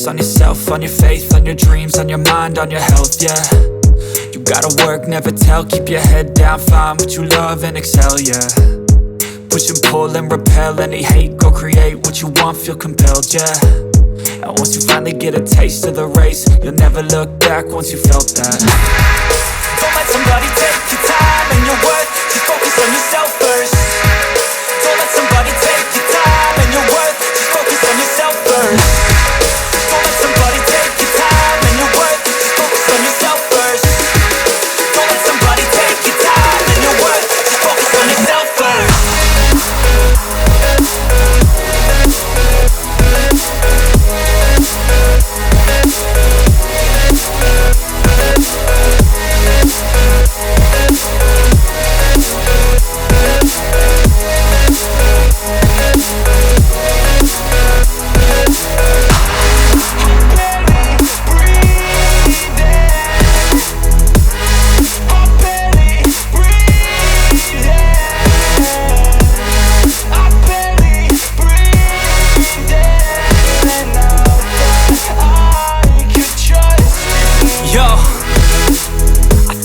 focus on yourself, on your faith, on your dreams, on your mind, on your health, yeah. You gotta work, never tell, keep your head down, find what you love and excel, yeah. Push and pull and repel any hate, go create what you want, feel compelled, yeah. And once you finally get a taste of the race, you'll never look back once you felt that. Don't let somebody take your time and your worth, just focus on yourself first. Don't let somebody take your time and your worth, just focus on yourself first. Don't let somebody take your time and your worth, just focus on yourself first. Don't let somebody take your time and your worth, just focus on yourself first.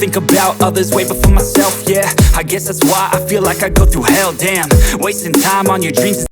Think about others way before myself, yeah. I guess that's why I feel like I go through hell, damn. Wasting time on your dreams